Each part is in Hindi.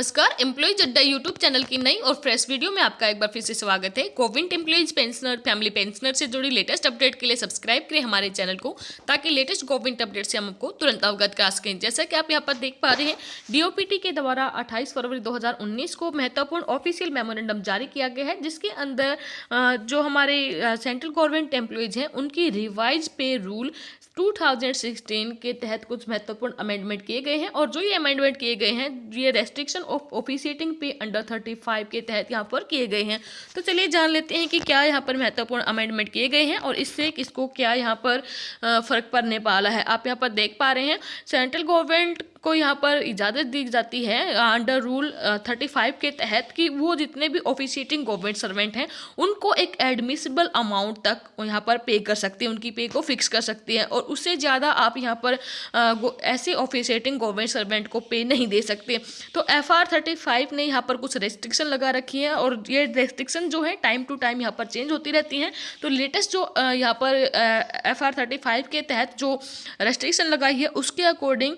नमस्कार। एम्प्लॉयज अड्डा यूट्यूब चैनल की नई और फ्रेश वीडियो में आपका एक बार फिर से स्वागत है। Government employees pensioner family pensioner से जुड़ी लेटेस्ट अपडेट के लिए सब्सक्राइब करें हमारे चैनल को, ताकि लेटेस्ट गवर्नमेंट अपडेट से हम आपको तुरंत अवगत करा सकें। जैसा कि आप यहाँ पर देख पा रहे हैं, डीओपीटी के द्वारा 28 फरवरी 2019 को महत्वपूर्ण ऑफिशियल मेमोरेंडम जारी किया गया है, जिसके अंदर जो हमारे सेंट्रल गवर्नमेंट एम्प्लॉयज हैं उनकी रिवाइज पे रूल 2016 के तहत कुछ महत्वपूर्ण अमेंडमेंट किए गए हैं। और जो ये अमेंडमेंट किए गए हैं, ये रेस्ट्रिक्शन ऑफ ऑफिशिएटिंग पे अंडर 35 के तहत यहाँ पर किए गए हैं। तो चलिए जान लेते हैं कि क्या यहाँ पर महत्वपूर्ण अमेंडमेंट किए गए हैं और इससे किसको क्या यहाँ पर फर्क पड़ने वाला है। आप यहाँ पर देख पा रहे हैं, सेंट्रल गवर्नमेंट को यहाँ पर इजाज़त दी जाती है अंडर रूल 35 के तहत कि वो जितने भी ऑफिशिएटिंग गवर्नमेंट सर्वेंट हैं उनको एक एडमिसिबल अमाउंट तक यहाँ पर पे कर सकती है, उनकी पे को फिक्स कर सकती है, और उससे ज़्यादा आप यहाँ पर ऐसे ऑफिशिएटिंग गवर्नमेंट सर्वेंट को पे नहीं दे सकते। तो FR 35 ने यहाँ पर कुछ रेस्ट्रिक्शन लगा रखी है, और ये रेस्ट्रिक्शन जो है टाइम टू टाइम यहाँ पर चेंज होती रहती हैं। तो लेटेस्ट जो यहाँ पर FR 35 के तहत जो रेस्ट्रिक्शन लगाई है, उसके अकॉर्डिंग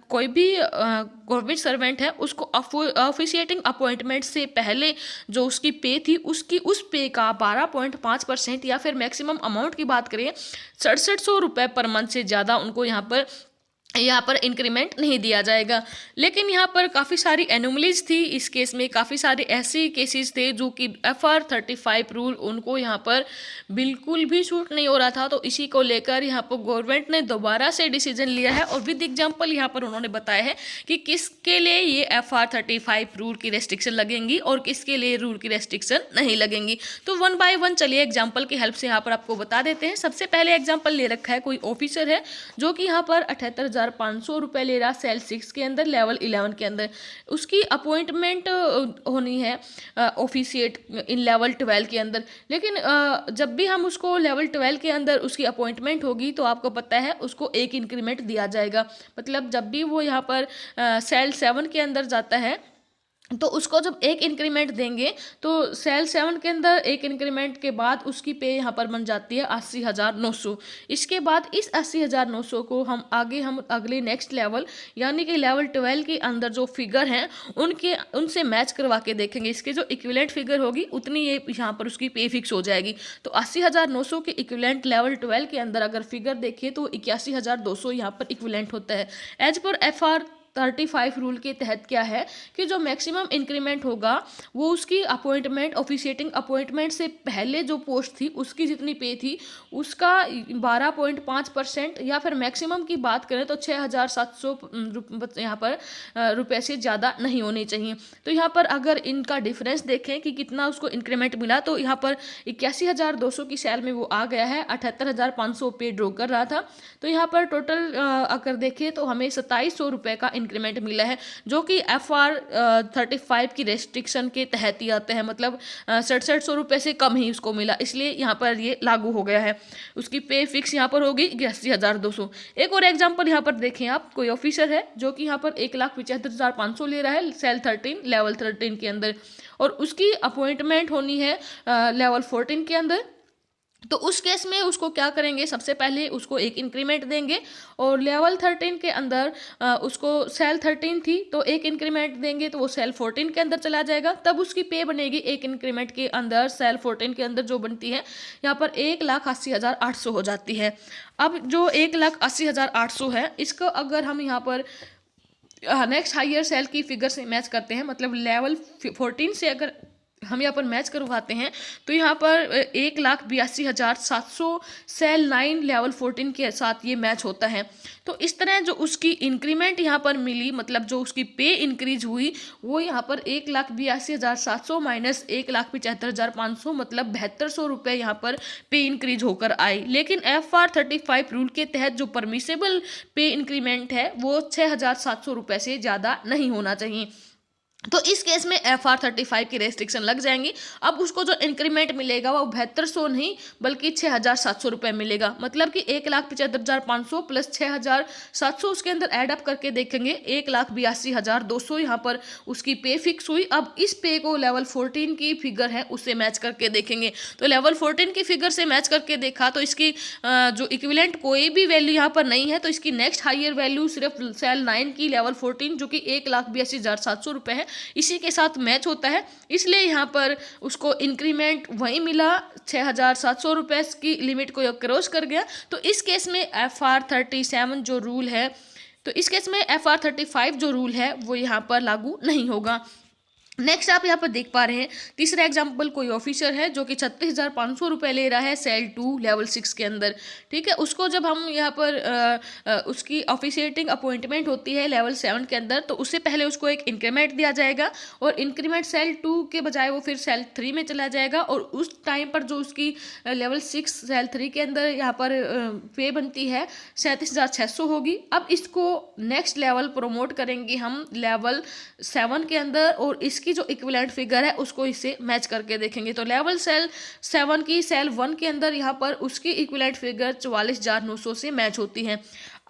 कोई भी गवर्नमेंट सर्वेंट है उसको ऑफिशिएटिंग अपॉइंटमेंट से पहले जो उसकी पे थी, उसकी उस पे का 12.5% या फिर मैक्सिमम अमाउंट की बात करें 6700 रुपये पर मंथ से ज़्यादा उनको यहाँ पर इंक्रीमेंट नहीं दिया जाएगा। लेकिन यहाँ पर काफ़ी सारी एनोमलीज थी इस केस में, काफ़ी सारे ऐसे केसेस थे जो कि FR 35 रूल उनको यहाँ पर बिल्कुल भी सूट नहीं हो रहा था। तो इसी को लेकर यहाँ पर गवर्नमेंट ने दोबारा से डिसीजन लिया है, और विद एग्जांपल यहाँ पर उन्होंने बताया है कि किसके लिए ये FR 35 रूल की रेस्ट्रिक्शन लगेंगी और किसके लिए रूल की रेस्ट्रिक्शन नहीं लगेंगी। तो वन बाय वन चलिए एग्जाम्पल की हेल्प से यहाँ पर आपको बता देते हैं। सबसे पहले एग्जाम्पल ले रखा है, कोई ऑफिसर है जो कि यहाँ पर 78,500 रुपये ले रहा सेल 6 के अंदर, लेवल 11 के अंदर। उसकी अपॉइंटमेंट होनी है ऑफिशिएट इन लेवल 12 के अंदर। लेकिन जब भी हम उसको लेवल 12 के अंदर उसकी अपॉइंटमेंट होगी तो आपको पता है उसको एक इंक्रीमेंट दिया जाएगा। मतलब जब भी वो यहाँ पर सेल 7 के अंदर जाता है तो उसको जब एक इंक्रीमेंट देंगे तो सेल 7 के अंदर एक इंक्रीमेंट के बाद उसकी पे यहाँ पर बन जाती है 80,900। इसके बाद इस 80,900 को हम अगले नेक्स्ट लेवल यानी कि लेवल 12 के अंदर जो फिगर हैं उनसे मैच करवा के देखेंगे। इसके जो इक्विवेलेंट फिगर होगी उतनी ये यहाँ पर उसकी पे फिक्स हो जाएगी। तो 80,900 के इक्विवेलेंट लेवल 12 के अंदर अगर फिगर देखिए तो 81,200 यहाँ पर इक्विवेलेंट होता है। एज पर FR 35 रूल के तहत क्या है कि जो मैक्सिमम इंक्रीमेंट होगा वो उसकी अपॉइंटमेंट ऑफिशिएटिंग अपॉइंटमेंट से पहले जो पोस्ट थी उसकी जितनी पे थी उसका 12.5% या फिर मैक्सिमम की बात करें तो 6,700 यहाँ पर रुपये से ज़्यादा नहीं होनी चाहिए। तो यहाँ पर अगर इनका डिफरेंस देखें कि कितना उसको इंक्रीमेंट मिला, तो यहाँ पर 81,200 की सेल में वो आ गया है, 78,500 पे ड्रॉ कर रहा था। तो यहाँ पर टोटल अगर देखें तो हमें 2700 रुपये का इंक्रीमेंट मिला है, जो कि FR 35 की रेस्ट्रिक्शन के तहत ही आते हैं। मतलब 6700 रुपये से कम ही उसको मिला, इसलिए यहाँ पर ये लागू हो गया है। उसकी पे फिक्स यहाँ पर होगी 81,200। एक और एग्जांपल यहाँ पर देखें आप, कोई ऑफिसर है जो कि यहाँ पर 1,75,500 ले रहा है सेल 13 लेवल 13 के अंदर, और उसकी अपॉइंटमेंट होनी है लेवल 14 के अंदर। तो उस केस में उसको क्या करेंगे, सबसे पहले उसको एक इंक्रीमेंट देंगे, और लेवल 13 के अंदर उसको सेल 13 थी तो एक इंक्रीमेंट देंगे तो वो सेल 14 के अंदर चला जाएगा। तब उसकी पे बनेगी एक इंक्रीमेंट के अंदर सेल 14 के अंदर जो बनती है यहाँ पर 1,80,800 हो जाती है। अब जो 1,80,800 है, इसको अगर हम यहाँ पर नेक्स्ट हायर सेल की फिगर से मैच करते हैं, मतलब लेवल 14 से अगर हम यहाँ पर मैच करवाते हैं तो यहाँ पर 1,82,700 सेल 9 लेवल 14 के साथ ये मैच होता है। तो इस तरह जो उसकी इंक्रीमेंट यहाँ पर मिली, मतलब जो उसकी पे इंक्रीज हुई वो यहाँ पर 1,82,700 माइनस 1,75,500 मतलब 7200 रुपये यहाँ पर पे इंक्रीज होकर आई। लेकिन FR 35 रूल के तहत जो परमिसेबल पे इंक्रीमेंट है वो 6,700 रुपये से ज़्यादा नहीं होना चाहिए। तो इस केस में FR35 की रेस्ट्रिक्शन लग जाएंगी। अब उसको जो इंक्रीमेंट मिलेगा वो 7200 नहीं बल्कि 6700 रुपये मिलेगा। मतलब कि 1,75,500 प्लस 6700 उसके अंदर एडअप करके देखेंगे 1,82,200 यहाँ पर उसकी पे फिक्स हुई। अब इस पे को लेवल 14 की फिगर है उससे मैच करके देखेंगे। तो लेवल 14 की फिगर से मैच करके देखा तो इसकी जो इक्विवेलेंट कोई भी वैल्यू यहाँ पर नहीं है। तो इसकी नेक्स्ट हायर वैल्यू सिर्फ सेल 9 की लेवल 14 जो कि 1,82,700 रुपये है, इसी के साथ मैच होता है। इसलिए यहाँ पर उसको इंक्रीमेंट वही मिला 6,700 रुपये की लिमिट को क्रॉस कर गया। तो इस केस में FR37 जो रूल है, तो इस केस में FR35 जो रूल है वो यहाँ पर लागू नहीं होगा। नेक्स्ट आप यहाँ पर देख पा रहे हैं तीसरा एग्जाम्पल, कोई ऑफिसर है जो कि 36,500 रुपये ले रहा है सेल 2 लेवल 6 के अंदर। ठीक है, उसको जब हम यहाँ पर उसकी ऑफिशिएटिंग अपॉइंटमेंट होती है लेवल 7 के अंदर, तो उससे पहले उसको एक इंक्रीमेंट दिया जाएगा और इंक्रीमेंट सेल 2 के बजाय वो फिर सेल 3 में चला जाएगा। और उस टाइम पर जो उसकी लेवल 6 सेल 3 के अंदर यहाँ पर पे बनती है 37,600 होगी। अब इसको नेक्स्ट लेवल प्रमोट करेंगे हम लेवल 7 के अंदर और इसकी जो इक्विवेलेंट फिगर है उसको इससे मैच करके देखेंगे। तो लेवल सेल 7 की सेल 1 के अंदर यहाँ पर उसकी इक्विवेलेंट फिगर 44,900 से मैच होती है।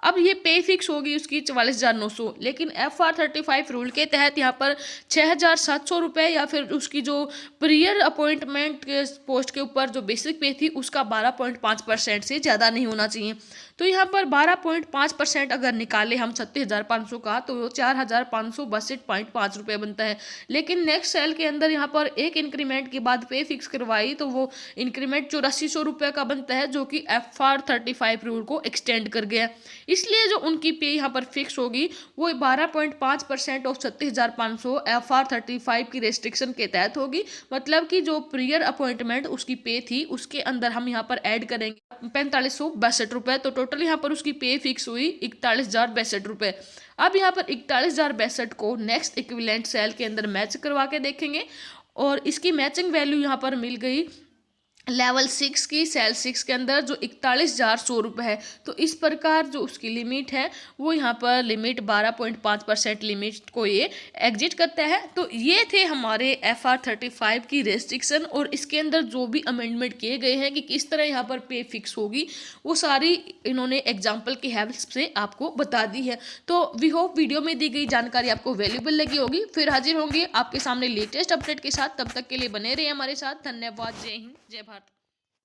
अब ये पे फिक्स होगी उसकी 44,900, लेकिन FR35 रूल के तहत यहाँ पर 6,700 रुपये या फिर उसकी जो प्रियर अपॉइंटमेंट के पोस्ट के ऊपर जो बेसिक पे थी उसका 12.5% से ज़्यादा नहीं होना चाहिए। तो यहाँ पर 12.5% अगर निकाले हम 36,500 का तो वो 4,562.5 रुपये बनता है। लेकिन नेक्स्ट सेल के अंदर यहाँ पर एक इंक्रीमेंट के बाद पे फिक्स करवाई तो वो इंक्रीमेंट 8400 रुपये का बनता है, जो कि FR35 रूल को एक्सटेंड कर गया। इसलिए जो उनकी पे यहाँ पर फिक्स होगी वो 12.5% ऑफ 36,500 FR35 की रेस्ट्रिक्शन के तहत होगी। मतलब कि जो प्रियर अपॉइंटमेंट उसकी पे थी उसके अंदर हम यहाँ पर ऐड करेंगे 4562 रुपये। तो टोटल यहाँ पर उसकी पे फिक्स हुई 41,062 रुपये। अब यहाँ पर 41,062 को नेक्स्ट इक्विवेलेंट सेल के अंदर मैच करवा के देखेंगे और इसकी मैचिंग वैल्यू यहाँ पर मिल गई लेवल 6 की सेल 6 के अंदर जो 41,100 रुपये है। तो इस प्रकार जो उसकी लिमिट है वो यहाँ पर लिमिट 12.5% लिमिट को ये एग्जिट करता है। तो ये थे हमारे FR35 की रेस्ट्रिक्शन और इसके अंदर जो भी अमेंडमेंट किए गए हैं कि किस तरह यहाँ पर पे फिक्स होगी वो सारी इन्होंने एग्जाम्पल की हेल्प से आपको बता दी है। तो वी होप वीडियो में दी गई जानकारी आपको वैल्यूबल लगी होगी। फिर हाजिर होंगे आपके सामने लेटेस्ट अपडेट के साथ, तब तक के लिए बने रहिए हमारे साथ। धन्यवाद, जय हिंद, जय भारत।